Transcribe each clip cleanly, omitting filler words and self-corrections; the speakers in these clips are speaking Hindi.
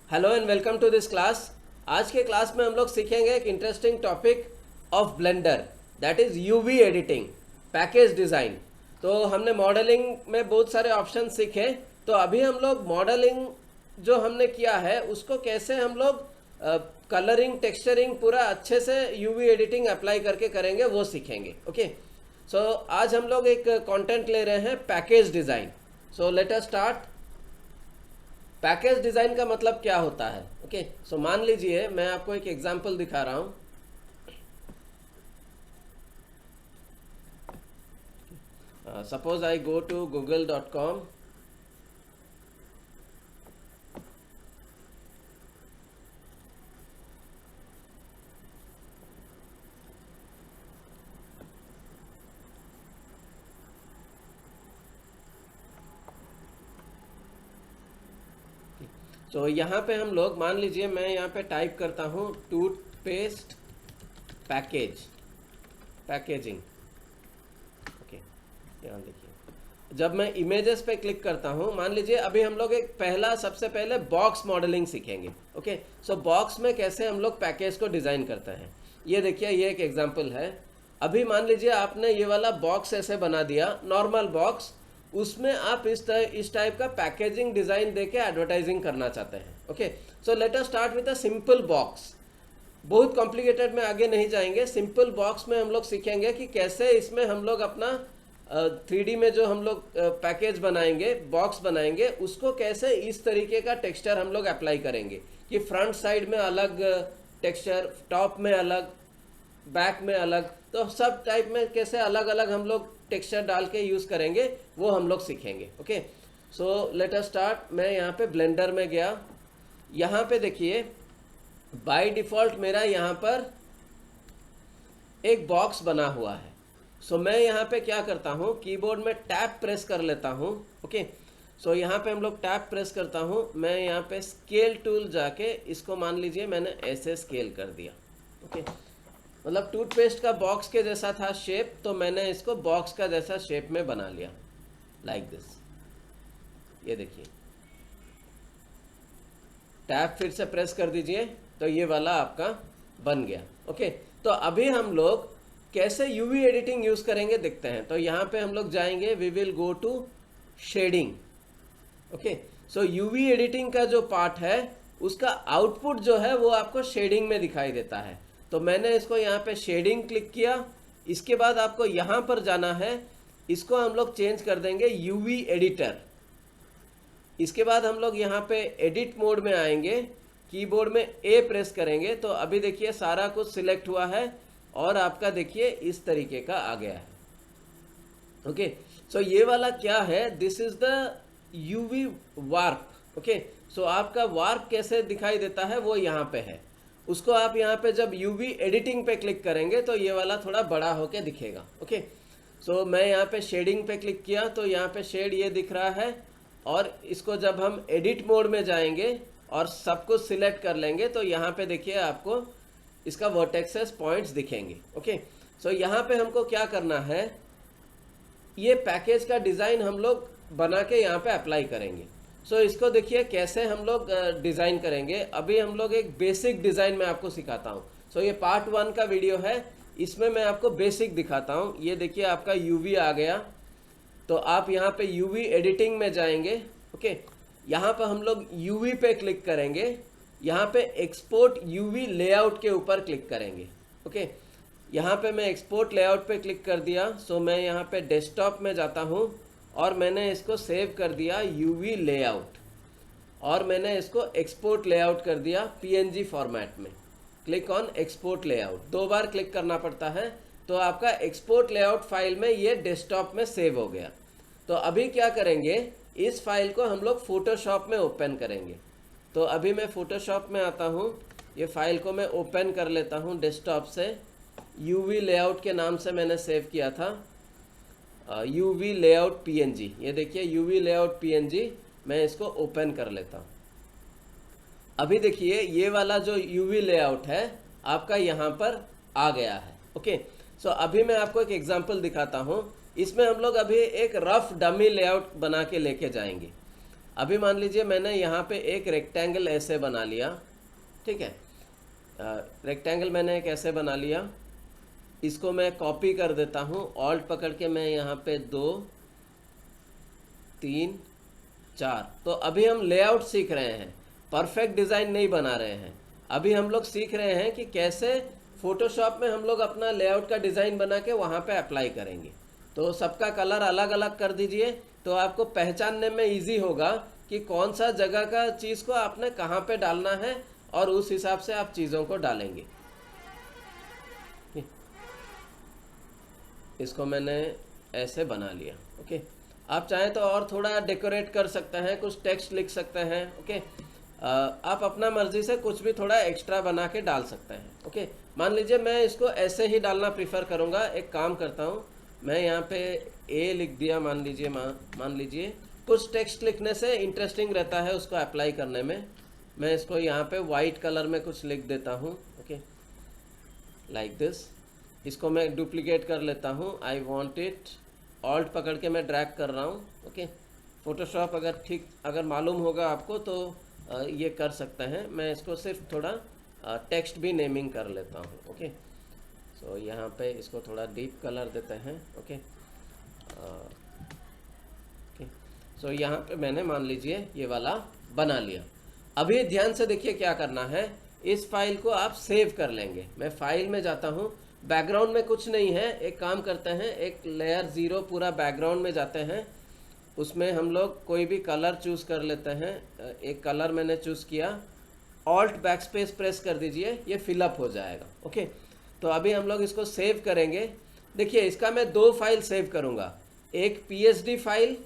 Hello and welcome to this class. आज के क्लास में हम लोग सीखेंगे एक interesting topic of blender, that is UV editing, package design. तो हमने मॉडलिंग में बहुत सारे ऑप्शन सीखे, तो अभी हम लोग मॉडलिंग जो हमने किया है उसको कैसे हम लोग कलरिंग, टेक्सचरिंग पूरा अच्छे से यूवी एडिटिंग अप्लाई करके करेंगे वो सीखेंगे। ओके, सो आज हम लोग एक कंटेंट ले रहे हैं package design. So let us start. Package design का मतलब क्या होता है? ओके, सो मान लीजिए मैं आपको एक एग्जांपल दिखा रहा हूं। Suppose I go to google.com। तो यहाँ पे हम लोग मान लीजिए मैं यहाँ पे टाइप करता हूँ टूथपेस्ट पैकेजिंग। ओके, यहाँ देखिए जब मैं इमेजेस पे क्लिक करता हूँ, मान लीजिए अभी हम लोग एक सबसे पहले बॉक्स मॉडलिंग सीखेंगे। ओके, सो बॉक्स में कैसे हम लोग पैकेज को डिज़ाइन करते हैं, ये देखिए, ये एक एग्जांपल है। अभी मान लीजिए आपने ये वाला बॉक्स ऐसे बना दिया, नॉर्मल बॉक्स, उसमें आप इस टाइप का पैकेजिंग डिज़ाइन देके एडवर्टाइजिंग करना चाहते हैं। Okay, so let us start with a simple box. बहुत कॉम्प्लिकेटेड में आगे नहीं जाएंगे, सिंपल बॉक्स में हम लोग सीखेंगे कि कैसे इसमें हम लोग अपना 3D में जो हम लोग पैकेज बनाएंगे, बॉक्स बनाएंगे, उसको कैसे इस तरीके का टेक्सचर हम लोग अप्लाई करेंगे कि फ्रंट साइड में अलग टेक्सचर, टॉप में अलग, बैक में अलग, तो सब टाइप में कैसे अलग अलग हम लोग टेक्सचर डाल के यूज़ करेंगे वो हम लोग सीखेंगे। Okay, so let us start. मैं यहाँ पे ब्लेंडर में गया, यहाँ पे देखिए बाय डिफ़ॉल्ट मेरा यहाँ पर एक बॉक्स बना हुआ है। सो मैं यहाँ पे क्या करता हूँ, कीबोर्ड में टैब प्रेस कर लेता हूँ। ओके, सो यहाँ पे हम लोग टैब प्रेस करता हूँ, मैं यहाँ पे स्केल टूल जाके इसको मान लीजिए मैंने ऐसे स्केल कर दिया। ओके, मतलब टूथपेस्ट का बॉक्स के जैसा था शेप, तो मैंने इसको बॉक्स का जैसा शेप में बना लिया, लाइक दिस। ये देखिए, टैब फिर से प्रेस कर दीजिए तो ये वाला आपका बन गया। ओके, तो अभी हम लोग कैसे यूवी एडिटिंग यूज़ करेंगे देखते हैं। तो यहाँ पे हम लोग जाएंगे, we will go to shading. Okay, so UV editing का जो पार्ट है उसका आउटपुट जो है वो आपको शेडिंग में दिखाई देता है। तो मैंने इसको यहाँ पे शेडिंग क्लिक किया, इसके बाद आपको यहाँ पर जाना है, इसको हम लोग चेंज कर देंगे यूवी एडिटर। इसके बाद हम लोग यहाँ पे एडिट मोड में आएंगे, कीबोर्ड में ए प्रेस करेंगे, तो अभी देखिए सारा कुछ सिलेक्ट हुआ है और आपका देखिए इस तरीके का आ गया है। ओके, सो ये वाला क्या है, this is the UV warp. Okay, so आपका वार्प कैसे दिखाई देता है वो यहाँ पे है, उसको आप यहाँ पे जब यूवी एडिटिंग पे क्लिक करेंगे तो ये वाला थोड़ा बड़ा होके दिखेगा। ओके, सो मैं यहाँ पे शेडिंग पे क्लिक किया तो यहाँ पे शेड ये दिख रहा है, और इसको जब हम एडिट मोड में जाएंगे और सब कुछ सिलेक्ट कर लेंगे तो यहाँ पे देखिए आपको इसका वर्टेक्सेस पॉइंट्स दिखेंगे। ओके, सो यहाँ पे हमको क्या करना है, ये पैकेज का डिज़ाइन हम लोग बना के यहाँ पे अप्लाई करेंगे। सो इसको देखिए कैसे हम लोग डिज़ाइन करेंगे। अभी हम लोग एक बेसिक डिज़ाइन में आपको सिखाता हूँ। सो ये पार्ट 1 का वीडियो है, इसमें मैं आपको बेसिक दिखाता हूँ। ये देखिए आपका यूवी आ गया, तो आप यहाँ पे यूवी एडिटिंग में जाएंगे। ओके, यहाँ पर हम लोग यूवी पे क्लिक करेंगे, यहाँ पे एक्सपोर्ट यूवी लेआउट के ऊपर क्लिक करेंगे। ओके, यहाँ पे मैं एक्सपोर्ट लेआउट पे क्लिक कर दिया। सो मैं यहाँ पे डेस्कटॉप में जाता हूँ और मैंने इसको सेव कर दिया यूवी लेआउट, और मैंने इसको एक्सपोर्ट लेआउट कर दिया पीएनजी फॉर्मेट में। Click on export layout, 2 bar click करना पड़ता है, तो आपका एक्सपोर्ट लेआउट फाइल में ये डेस्कटॉप में सेव हो गया। तो अभी क्या करेंगे, इस फाइल को हम लोग फोटोशॉप में ओपन करेंगे। तो अभी मैं फोटोशॉप में आता हूँ, ये फाइल को मैं ओपन कर लेता हूँ डेस्कटॉप से। यूवी लेआउट के नाम से मैंने सेव किया था, यूवी लेआउट पीएनजी। ये देखिए यूवी लेआउट पीएनजी, मैं इसको ओपन कर लेता हूँ। अभी देखिए ये वाला जो यूवी लेआउट है आपका यहाँ पर आ गया है। ओके, सो अभी मैं आपको एक एग्जांपल दिखाता हूँ। इसमें हम लोग अभी एक रफ डमी लेआउट बना के लेके जाएंगे। अभी मान लीजिए मैंने यहाँ पे एक रेक्टेंगल ऐसे बना लिया, ठीक है। रेक्टेंगल मैंने एक ऐसे बना लिया, इसको मैं कॉपी कर देता हूँ, ऑल्ट पकड़ के मैं यहाँ पे 2 3 4। तो अभी हम लेआउट सीख रहे हैं, परफेक्ट डिज़ाइन नहीं बना रहे हैं। अभी हम लोग सीख रहे हैं कि कैसे फोटोशॉप में हम लोग अपना लेआउट का डिज़ाइन बना के वहाँ पे अप्लाई करेंगे। तो सबका कलर अलग अलग कर दीजिए, तो आपको पहचानने में इजी होगा कि कौन सा जगह का चीज़ को आपने कहाँ पे डालना है, और उस हिसाब से आप चीज़ों को डालेंगे। इसको मैंने ऐसे बना लिया, ओके। आप चाहें तो और थोड़ा डेकोरेट कर सकते हैं, कुछ टेक्स्ट लिख सकते हैं, ओके। आप अपना मर्जी से कुछ भी थोड़ा एक्स्ट्रा बना के डाल सकते हैं, ओके। मान लीजिए मैं इसको ऐसे ही डालना प्रीफर करूँगा। एक काम करता हूँ, मैं यहाँ पे ए लिख दिया, मान लीजिए कुछ टेक्स्ट लिखने से इंटरेस्टिंग रहता है उसको अप्लाई करने में। मैं इसको यहाँ पे वाइट कलर में कुछ लिख देता हूँ, ओके, लाइक दिस। इसको मैं डुप्लीकेट कर लेता हूँ, आई वॉन्ट इट, ऑल्ट पकड़ के मैं ड्रैग कर रहा हूँ, ओके। फोटोशॉप अगर मालूम होगा आपको तो ये कर सकते हैं। मैं इसको सिर्फ थोड़ा टेक्स्ट भी नेमिंग कर लेता हूँ, ओके। सो यहाँ पे इसको थोड़ा डीप कलर देते हैं, ओके। सो यहाँ पे मैंने मान लीजिए ये वाला बना लिया। अभी ध्यान से देखिए क्या करना है, इस फाइल को आप सेव कर लेंगे। मैं फाइल में जाता हूँ, बैकग्राउंड में कुछ नहीं है, एक काम करते हैं, एक लेयर 0 पूरा बैकग्राउंड में जाते हैं, उसमें हम लोग कोई भी कलर चूज़ कर लेते हैं। एक कलर मैंने चूज़ किया, ऑल्ट बैकस्पेस प्रेस कर दीजिए, ये फिलअप हो जाएगा, ओके। तो अभी हम लोग इसको सेव करेंगे। देखिए इसका मैं 2 फाइल सेव करूँगा, एक पीएसडी फाइल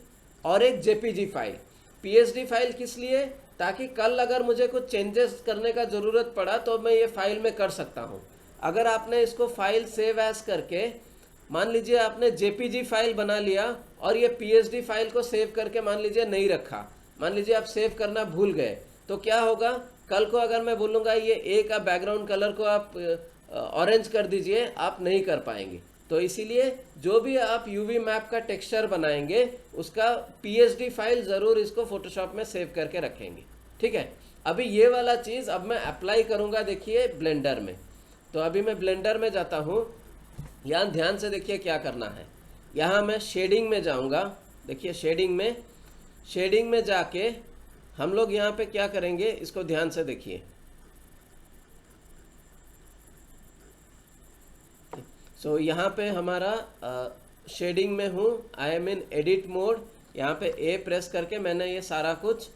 और एक जेपीजी फाइल। पीएसडी फाइल किस लिए, ताकि कल अगर मुझे कुछ चेंजेस करने का ज़रूरत पड़ा तो मैं ये फाइल में कर सकता हूँ। अगर आपने इसको फाइल सेव एज करके, मान लीजिए आपने जेपीजी फाइल बना लिया और ये पीएसडी फाइल को सेव करके मान लीजिए नहीं रखा, मान लीजिए आप सेव करना भूल गए, तो क्या होगा, कल को अगर मैं बोलूँगा ये ए का बैकग्राउंड कलर को आप ऑरेंज कर दीजिए, आप नहीं कर पाएंगे। तो इसीलिए जो भी आप यूवी मैप का टेक्सचर बनाएंगे उसका पीएसडी फाइल ज़रूर इसको फोटोशॉप में सेव करके रखेंगे, ठीक है। अभी ये वाला चीज़ अब मैं अप्लाई करूँगा, देखिए ब्लेंडर में। तो अभी मैं ब्लेंडर में जाता हूँ, यहाँ ध्यान से देखिए क्या करना है। यहाँ मैं शेडिंग में जाऊँगा, देखिए शेडिंग में जाके हम लोग यहाँ पे क्या करेंगे, इसको ध्यान से देखिए। सो यहाँ पे हमारा शेडिंग में हूँ, I am in edit mode. यहाँ पे ए प्रेस करके मैंने ये सारा कुछ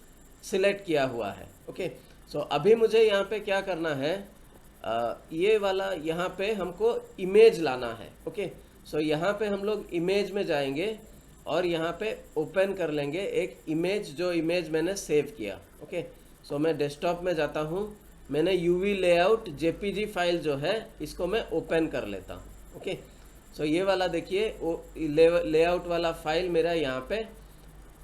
सिलेक्ट किया हुआ है, ओके। सो अभी मुझे यहाँ पे क्या करना है, ये वाला यहाँ पे हमको इमेज लाना है, ओके। सो यहाँ पे हम लोग इमेज में जाएंगे और यहाँ पे ओपन कर लेंगे एक इमेज, जो इमेज मैंने सेव किया, ओके। सो मैं डेस्कटॉप में जाता हूँ, मैंने यूवी लेआउट जेपीजी फाइल जो है इसको मैं ओपन कर लेता हूँ, ओके। सो ये वाला देखिए लेआउट वाला फाइल मेरा यहाँ पे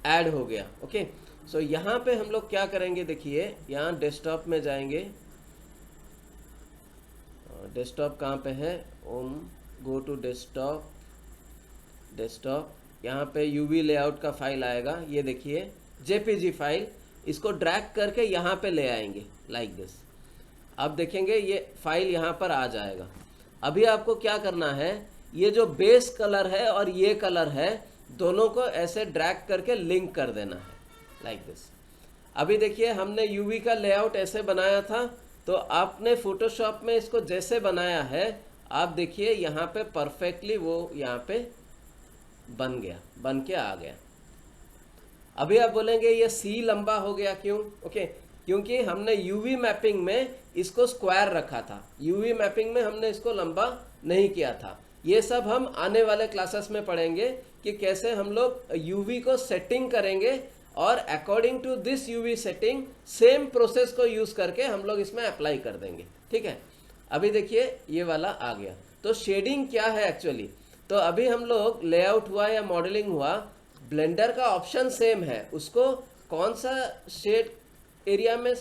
ऐड हो गया, ओके। सो यहाँ पे हम लोग क्या करेंगे, देखिए यहाँ डेस्कटॉप में जाएंगे, डेस्कटॉप कहाँ पे है, गो टू डेस्कटॉप, यहाँ पे यूवी लेआउट का फाइल आएगा, ये देखिए जेपीजी फाइल, इसको ड्रैग करके यहाँ पे ले आएंगे लाइक दिस। अब देखेंगे ये फाइल यहाँ पर आ जाएगा। अभी आपको क्या करना है, ये जो बेस कलर है और ये कलर है, दोनों को ऐसे ड्रैग करके लिंक कर देना है लाइक दिस। अभी देखिए हमने यूवी का लेआउट ऐसे बनाया था, तो आपने फोटोशॉप में इसको जैसे बनाया है, आप देखिए यहाँ पे परफेक्टली वो यहाँ पे बन गया, बन के आ गया। अभी आप बोलेंगे ये सी लंबा हो गया क्यों, ओके, क्योंकि हमने यूवी मैपिंग में इसको स्क्वायर रखा था, यूवी मैपिंग में हमने इसको लंबा नहीं किया था। ये सब हम आने वाले क्लासेस में पढ़ेंगे कि कैसे हम लोग यूवी को सेटिंग करेंगे और according to this UV setting same process को यूज़ करके हम लोग इसमें अप्लाई कर देंगे, ठीक है। अभी देखिए ये वाला आ गया। तो शेडिंग क्या है एक्चुअली, तो अभी हम लोग लेआउट हुआ या मॉडलिंग हुआ, ब्लेंडर का ऑप्शन सेम है, उसको कौन सा शेड एरिया में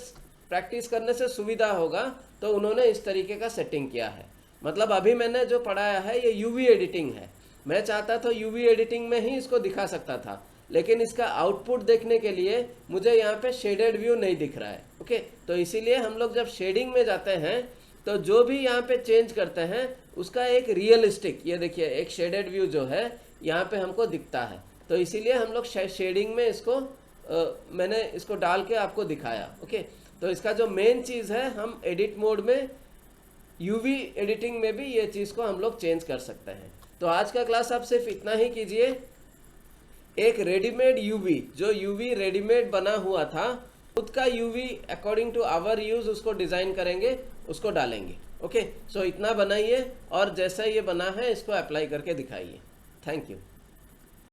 प्रैक्टिस करने से सुविधा होगा, तो उन्होंने इस तरीके का सेटिंग किया है। मतलब अभी मैंने जो पढ़ाया है ये यूवी एडिटिंग है, मैं चाहता था यूवी एडिटिंग में ही इसको दिखा सकता था, लेकिन इसका आउटपुट देखने के लिए मुझे यहाँ पे शेडेड व्यू नहीं दिख रहा है। ओके, तो इसीलिए हम लोग जब शेडिंग में जाते हैं तो जो भी यहाँ पे चेंज करते हैं उसका एक रियलिस्टिक, ये देखिए एक शेडेड व्यू जो है यहाँ पे हमको दिखता है। तो इसीलिए हम लोग शेडिंग में इसको मैंने इसको डाल के आपको दिखाया। ओके, तो इसका जो मेन चीज़ है, हम एडिट मोड में यूवी एडिटिंग में भी ये चीज़ को हम लोग चेंज कर सकते हैं। तो आज का क्लास आप सिर्फ इतना ही कीजिए। एक रेडीमेड यूवी, जो यूवी रेडीमेड बना हुआ था, खुद का UV according to our use उसको डिज़ाइन करेंगे, उसको डालेंगे। ओके, सो इतना बनाइए और जैसा ये बना है इसको अप्लाई करके दिखाइए। Thank you.